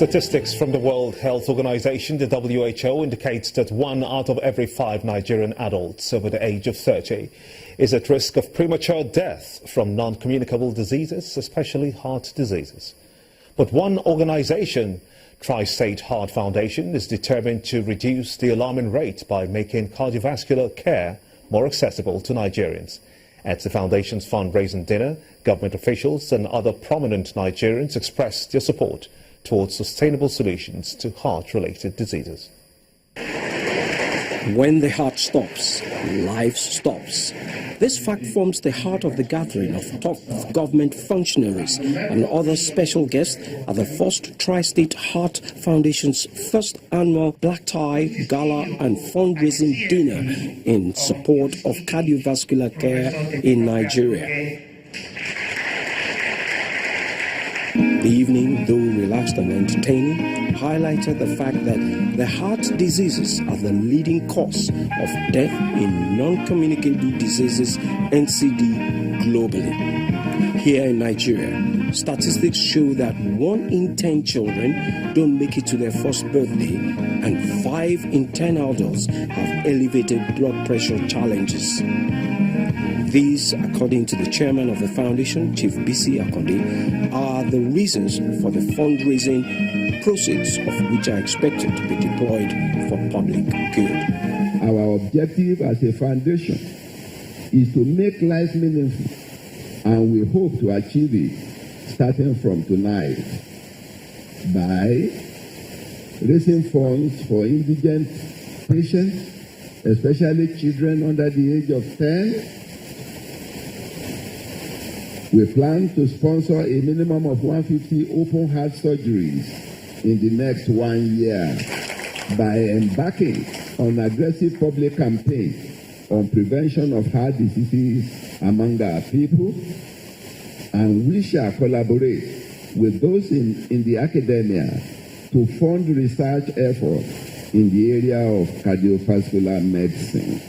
Statistics from the World Health Organization, the WHO, indicates that 1 out of every 5 Nigerian adults over the age of 30 is at risk of premature death from non-communicable diseases, especially heart diseases. But one organization, Tristate Heart Foundation, is determined to reduce the alarming rate by making cardiovascular care more accessible to Nigerians. At the foundation's fundraising dinner, government officials and other prominent Nigerians expressed their support towards sustainable solutions to heart-related diseases. When the heart stops, life stops. This fact forms the heart of the gathering of top government functionaries and other special guests at the first Tristate Heart Foundation's first annual black tie, gala and fundraising dinner in support of cardiovascular care in Nigeria. The evening, though relaxed and entertaining, highlighted the fact that the heart diseases are the leading cause of death in non-communicable diseases (NCD) globally. Here in Nigeria, statistics show that 1 in 10 children don't make it to their first birthday, and 5 in 10 adults have elevated blood pressure challenges. These, according to the chairman of the foundation, Chief B.C. Akonde, are the reasons for the fundraising proceeds of which are expected to be deployed for public good. Our objective as a foundation is to make life meaningful, and we hope to achieve it starting from tonight by raising funds for indigent patients, especially children under the age of 10. We plan to sponsor a minimum of 150 open heart surgeries in the next 1 year by embarking on aggressive public campaign on prevention of heart diseases among our people, and we shall collaborate with those in the academia to fund research efforts in the area of cardiovascular medicine.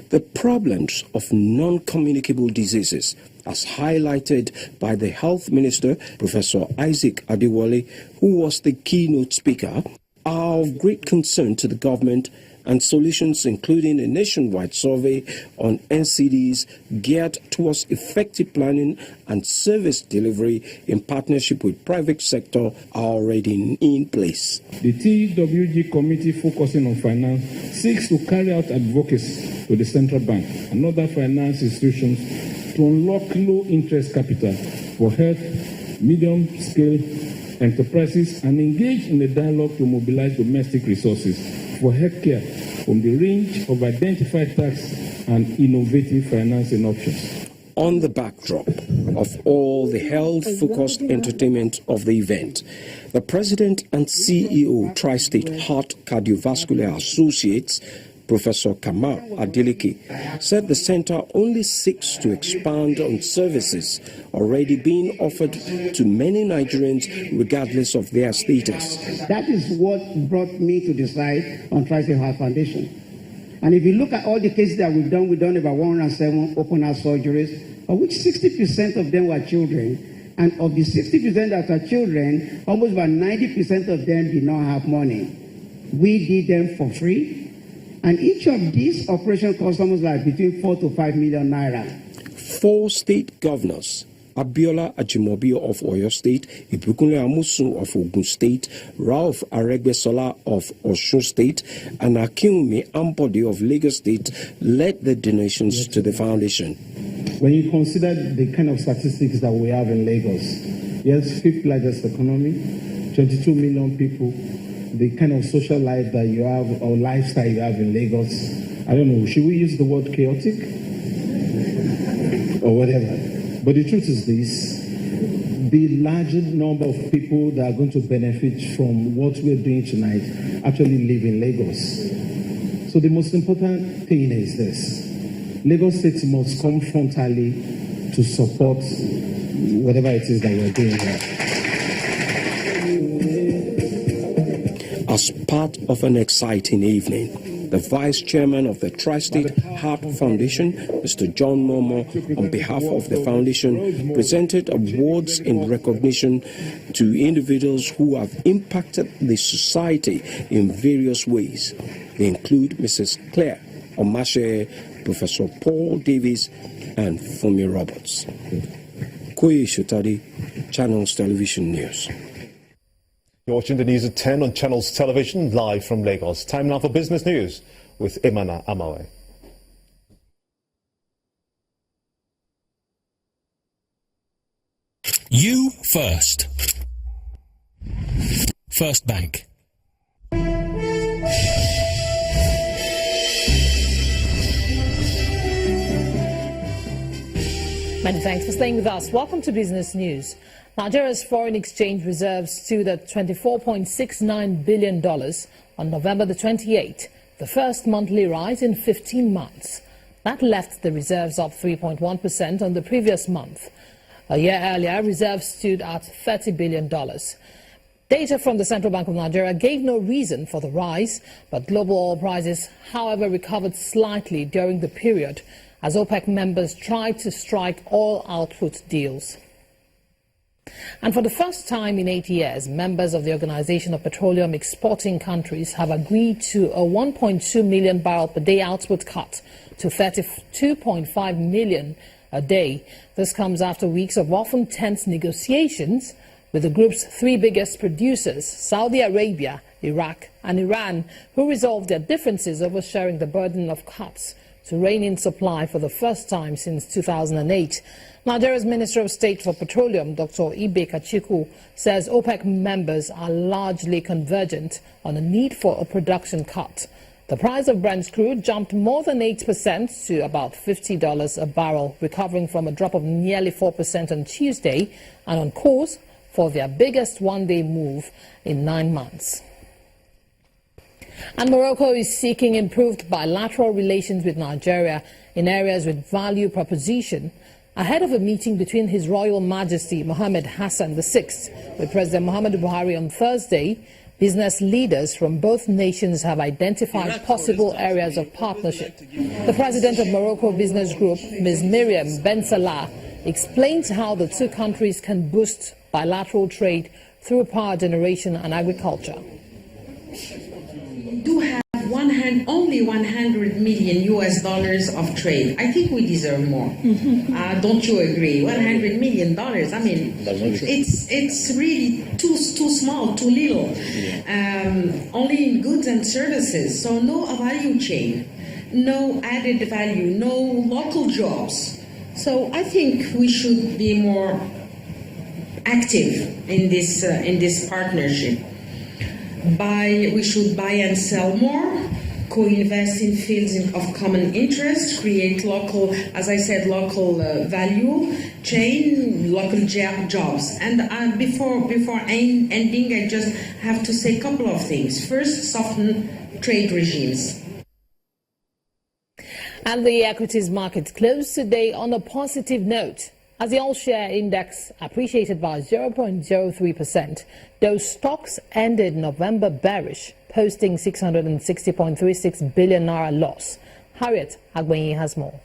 The problems of non-communicable diseases, as highlighted by the Health Minister, Professor Isaac Adewale, who was the keynote speaker, are of great concern to the government, and solutions including a nationwide survey on NCDs geared towards effective planning and service delivery in partnership with private sector are already in place. The TWG committee focusing on finance seeks to carry out advocacy to the central bank and other finance institutions to unlock low-interest capital for health, medium-scale enterprises and engage in a dialogue to mobilize domestic resources for healthcare from the range of identified tax and innovative financing options. On the backdrop of all the health-focused entertainment of the event, the President and CEO Tristate Heart Cardiovascular Associates, Professor Kamal Adeleke, said the center only seeks to expand on services already being offered to many Nigerians regardless of their status. That is what brought me to decide on Tristate Heart Foundation. And if you look at all the cases that we've done about 107 open heart surgeries, of which 60% of them were children. And of the 60% that are children, almost about 90% of them did not have money. We did them for free. And each of these operations cost almost like between 4 to 5 million naira. 4 state governors, Abiola Ajimobi of Oyo State, Ibukunle Amusun of Ogun State, Ralph Aregbesola of Osun State, and Akinwumi Ambode of Lagos State, led the donations to the foundation. When you consider the kind of statistics that we have in Lagos, yes, 5th largest economy, 22 million people, the kind of social life that you have or lifestyle you have in Lagos, I don't know, should we use the word chaotic or whatever? But the truth is this, the larger number of people that are going to benefit from what we're doing tonight actually live in Lagos. So the most important thing is this, Lagos State must come frontally to support whatever it is that we're doing here. As part of an exciting evening, The Vice Chairman of the Tristate Heart Foundation, Mr. John Momo, on behalf of the foundation, presented awards in recognition to individuals who have impacted the society in various ways. They include Mrs. Claire Omashe, Professor Paul Davis, and Fumi Roberts. Koye Shotari, Channels Television News. You're watching the news at 10 on Channels Television, live from Lagos. Time now for business news with Imana Amawe. You first. First Bank. Many thanks for staying with us. Welcome to Business News. Nigeria's foreign exchange reserves stood at $24.69 billion on November the 28th, the first monthly rise in 15 months. That left the reserves up 3.1% on the previous month. A year earlier, reserves stood at $30 billion. Data from the Central Bank of Nigeria gave no reason for the rise, but global oil prices, however, recovered slightly during the period as OPEC members tried to strike oil output deals. And for the first time in 8 years, members of the Organization of Petroleum Exporting Countries have agreed to a 1.2 million barrel per day output cut to 32.5 million a day. This comes after weeks of often tense negotiations with the group's three biggest producers, Saudi Arabia, Iraq and Iran, who resolved their differences over sharing the burden of cuts to rein in supply for the first time since 2008. Nigeria's Minister of State for Petroleum, Dr. Ibe Kachiku, says OPEC members are largely convergent on a need for a production cut. The price of Brent crude jumped more than 8% to about $50 a barrel, recovering from a drop of nearly 4% on Tuesday and on course for their biggest one-day move in 9 months. And Morocco is seeking improved bilateral relations with Nigeria in areas with value proposition ahead of a meeting between His Royal Majesty Mohammed Hassan VI with President Muhammadu Buhari on Thursday. Business leaders from both nations have identified possible areas of partnership. The president of Morocco Business Group, Ms. Miriam Ben Salah, explains how the two countries can boost bilateral trade through power generation and agriculture. We do have only $100 million of trade. I think we deserve more. Don't you agree? $100 million. I mean, it's really too small, too little. Only in goods and services. So no value chain, no added value, no local jobs. So I think we should be more active in this partnership. We should buy and sell more, co-invest in fields of common interest, create local, as I said, local value chain, local jobs. And before ending, I just have to say a couple of things. First, soften trade regimes. And the equities market closed today on a positive note, as the all-share index appreciated by 0.03%, though stocks ended November bearish, posting 660.36 billion naira loss. Harriet Agbenyi has more.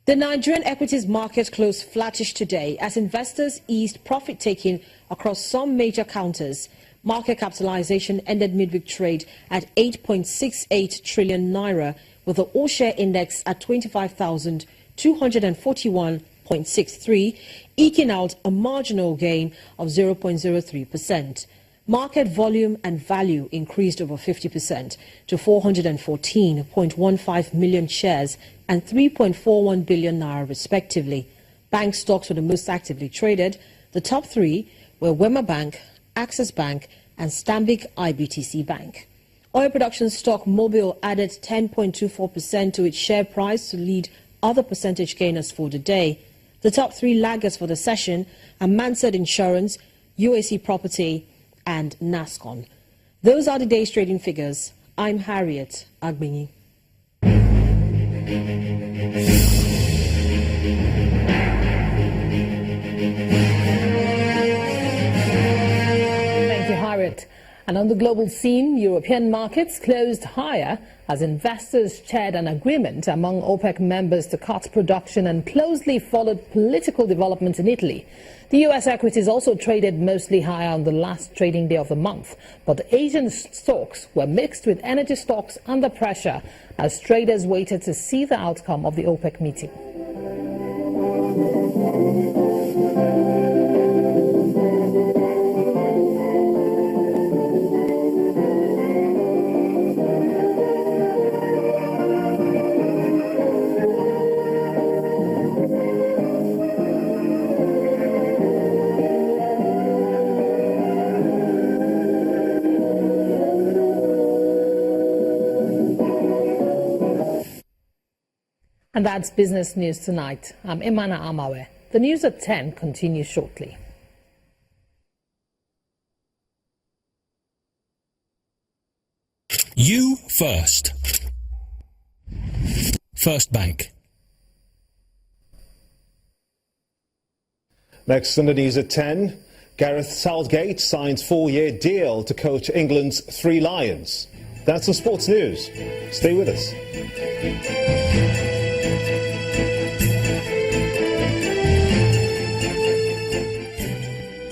The Nigerian equities market closed flattish today as investors eased profit-taking across some major counters. Market capitalization ended midweek trade at 8.68 trillion naira, with the all-share index at 25,241.63, eking out a marginal gain of 0.03%. Market volume and value increased over 50% to 414.15 million shares and 3.41 billion naira respectively. Bank stocks were the most actively traded. The top three were Wema Bank, Access Bank and Stanbic IBTC Bank. Oil production stock Mobil added 10.24% to its share price to lead other percentage gainers for the day. The top three laggers for the session are Mansard Insurance, UAC Property and NASCON. Those are the day's trading figures. I'm Harriet Agbenyi. And on the global scene, European markets closed higher as investors chaired an agreement among OPEC members to cut production and closely followed political developments in Italy. The U.S. equities also traded mostly higher on the last trading day of the month, but Asian stocks were mixed with energy stocks under pressure as traders waited to see the outcome of the OPEC meeting. And that's Business News Tonight. I'm Imana Amawe. The news at 10 continues shortly. You first. First Bank. Next on the news at 10, Gareth Southgate signs 4-year deal to coach England's Three Lions. That's the sports news. Stay with us.